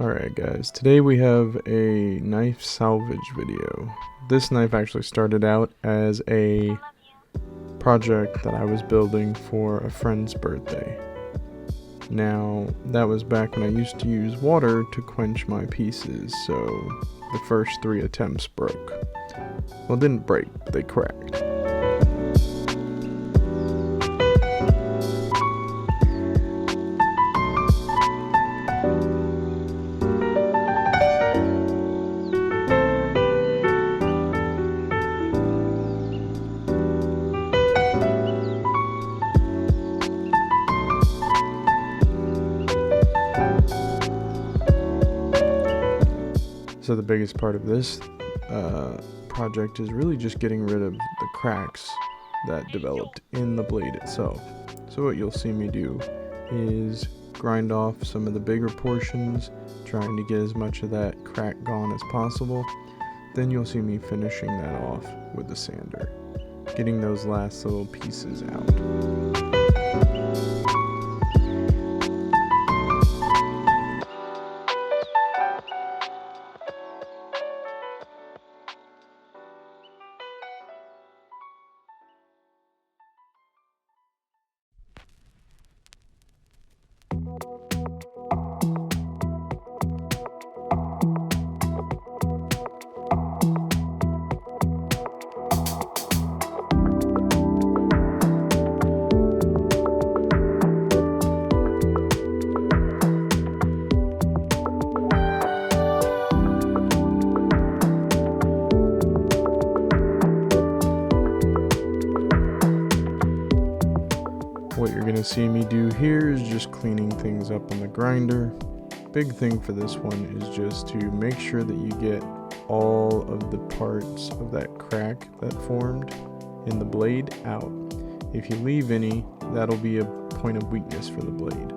Alright guys, today we have a knife salvage video. This knife actually started out as a project that I was building for a friend's birthday. Now, that was back when I used to use water to quench my pieces, so the first 3 attempts broke. Well, didn't break, but they cracked. So the biggest part of this project is really just getting rid of the cracks that developed in the blade itself. So what you'll see me do is grind off some of the bigger portions, trying to get as much of that crack gone as possible. Then you'll see me finishing that off with the sander, getting those last little pieces out. What you're going to see me do here is just cleaning things up on the grinder. Big thing for this one is just to make sure that you get all of the parts of that crack that formed in the blade out. If you leave any, that'll be a point of weakness for the blade.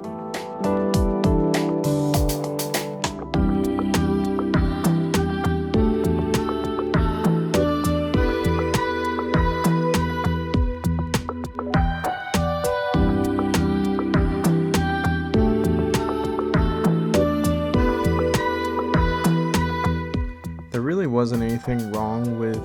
There really wasn't anything wrong with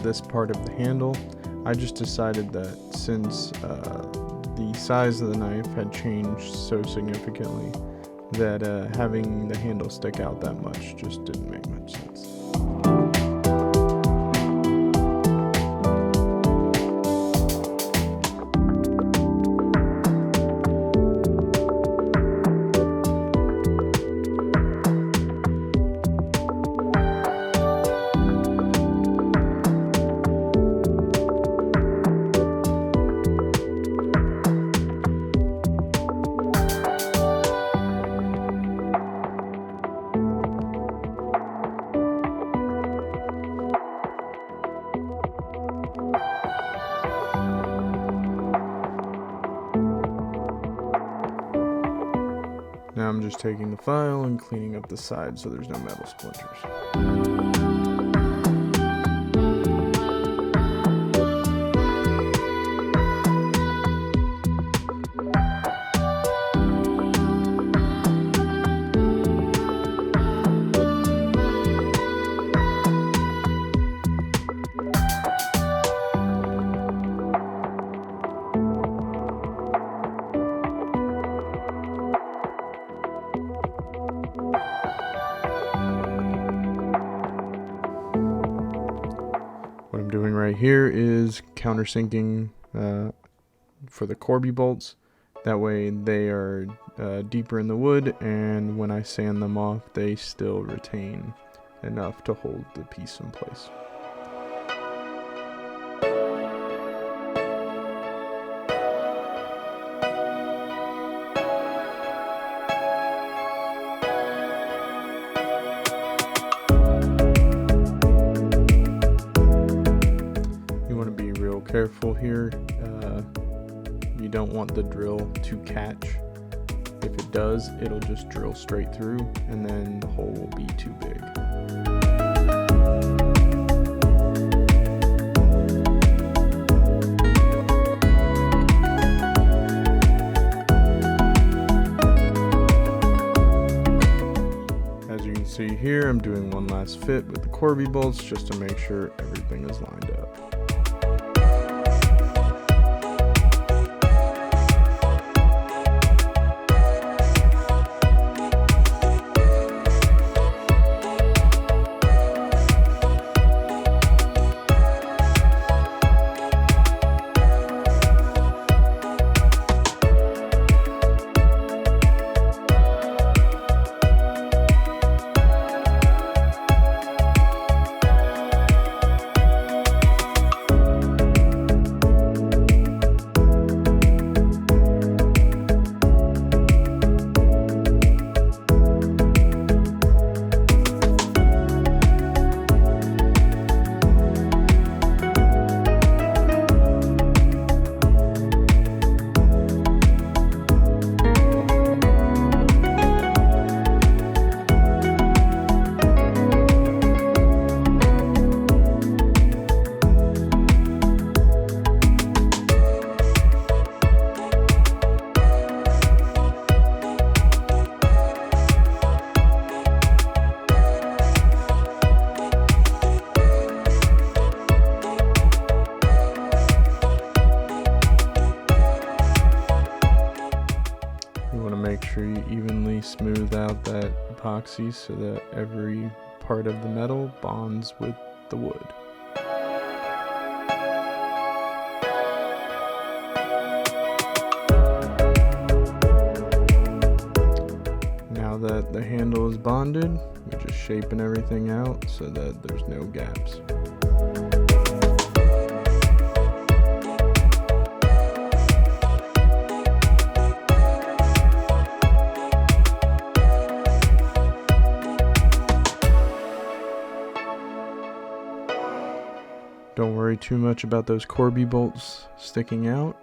this part of the handle. I just decided that since the size of the knife had changed so significantly that having the handle stick out that much just didn't make much sense. Now I'm just taking the file and cleaning up the side so there's no metal splinters. What I'm doing right here is countersinking for the Corby bolts. That way they are deeper in the wood, and when I sand them off, they still retain enough to hold the piece in place. Careful here, you don't want the drill to catch. If it does, it'll just drill straight through and then the hole will be too big. here, I'm doing one last fit with the Corby bolts just to make sure everything is lined up. Make sure you evenly smooth out that epoxy so that every part of the metal bonds with the wood. Now that the handle is bonded, we're just shaping everything out so that there's no gaps. Don't worry too much about those Corby bolts sticking out.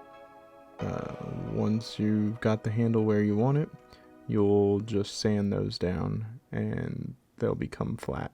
Once you've got the handle where you want it, you'll just sand those down and they'll become flat.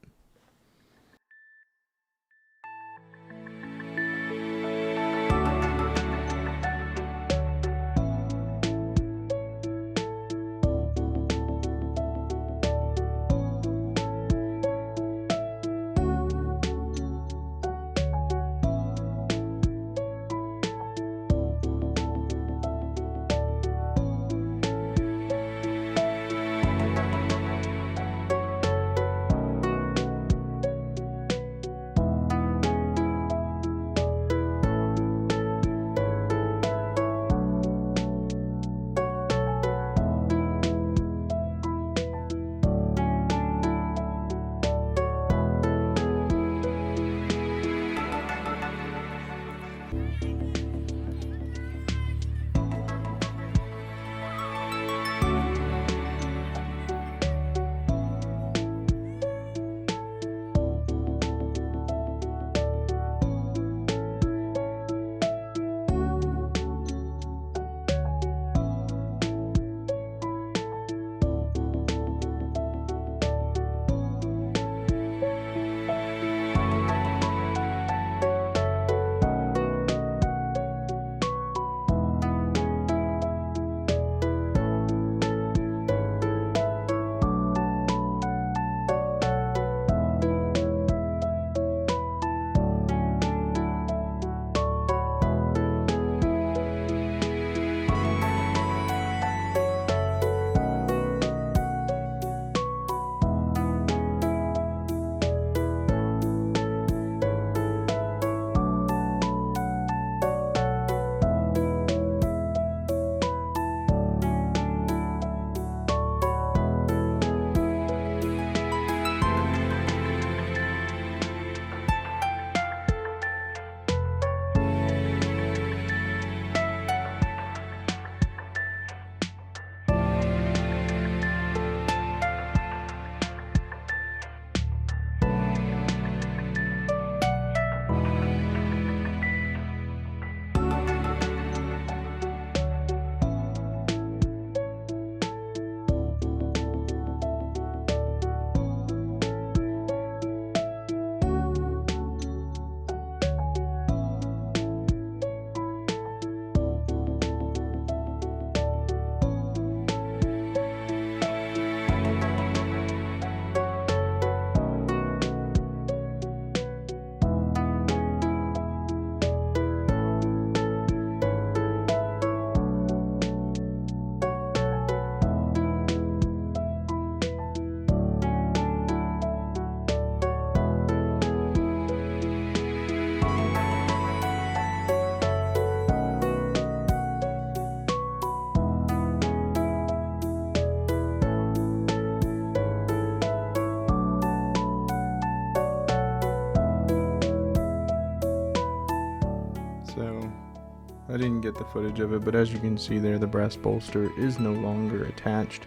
the footage of it, but as you can see there, the brass bolster is no longer attached.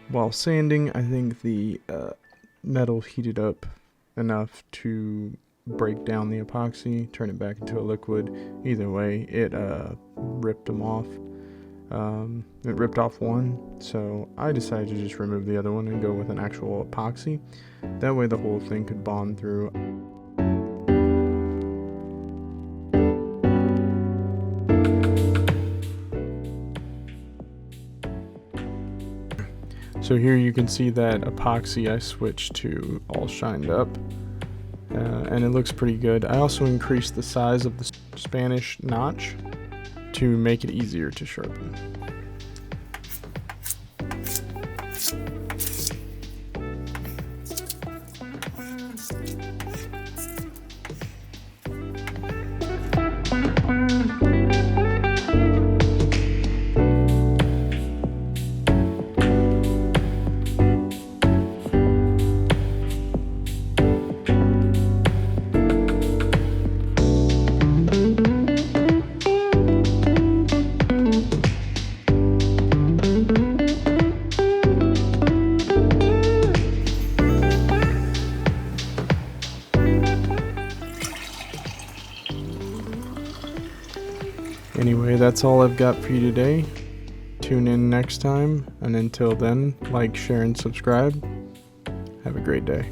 While sanding, I think the metal heated up enough to break down the epoxy, turn it back into a liquid. Either way, it ripped them off. It ripped off one, so I decided to just remove the other one and go with an actual epoxy. That way the whole thing could bond through. So here you can see that epoxy I switched to all shined up, and it looks pretty good. I also increased the size of the Spanish notch to make it easier to sharpen. Anyway, that's all I've got for you today. Tune in next time, and until then, like, share, and subscribe. Have a great day.